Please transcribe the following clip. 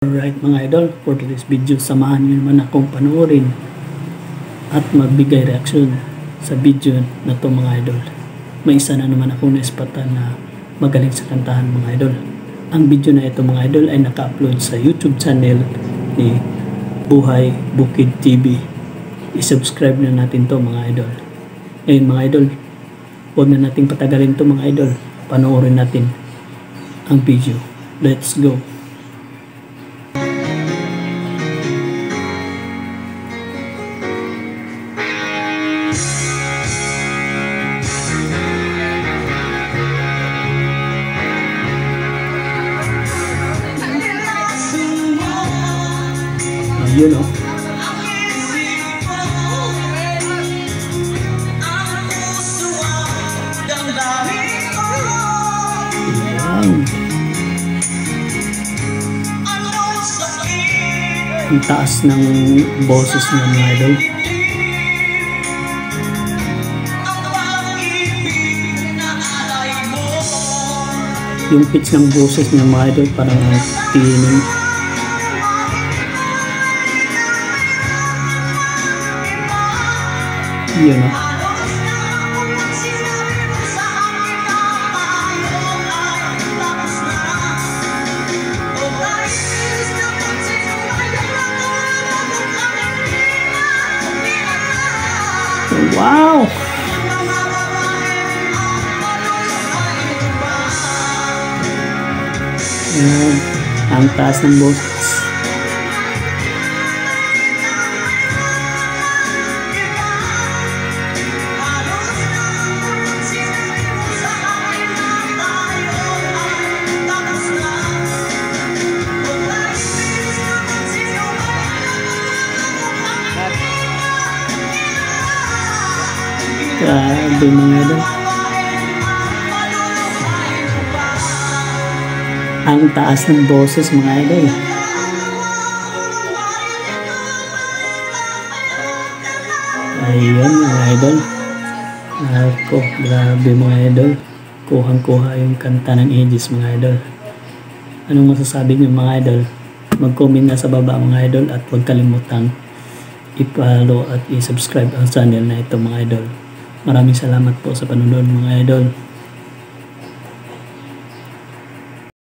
Alright mga idol, for today's video, samahan niyo naman akong panoorin at magbigay reaksyon sa video na to mga idol. May isa na naman akong naispatan na magaling sa kantahan mga idol. Ang video na ito mga idol ay naka-upload sa YouTube channel ni Buhay Bukid TV. I-subscribe na natin to mga idol. Ngayon mga idol, huwag na nating patagalin to mga idol. Panoorin natin ang video. Let's go! Yun o. Ang taas ng boses niya mga idol. Yung pitch ng boses niya mga idol parang tinig. Yun o. Wow! Ang taas ng boses. Grabe mga idol. Ang taas ng boses mga idol. Ayun mga idol. Ako, grabe mga idol. Kuhang-kuha yung kanta ng Aegis mga idol. Anong masasabi niyo mga idol? Mag-comment na sa baba mga idol at huwag kalimutang i-follow at i-subscribe ang channel na ito mga idol. Maraming salamat po sa panonood mga idol.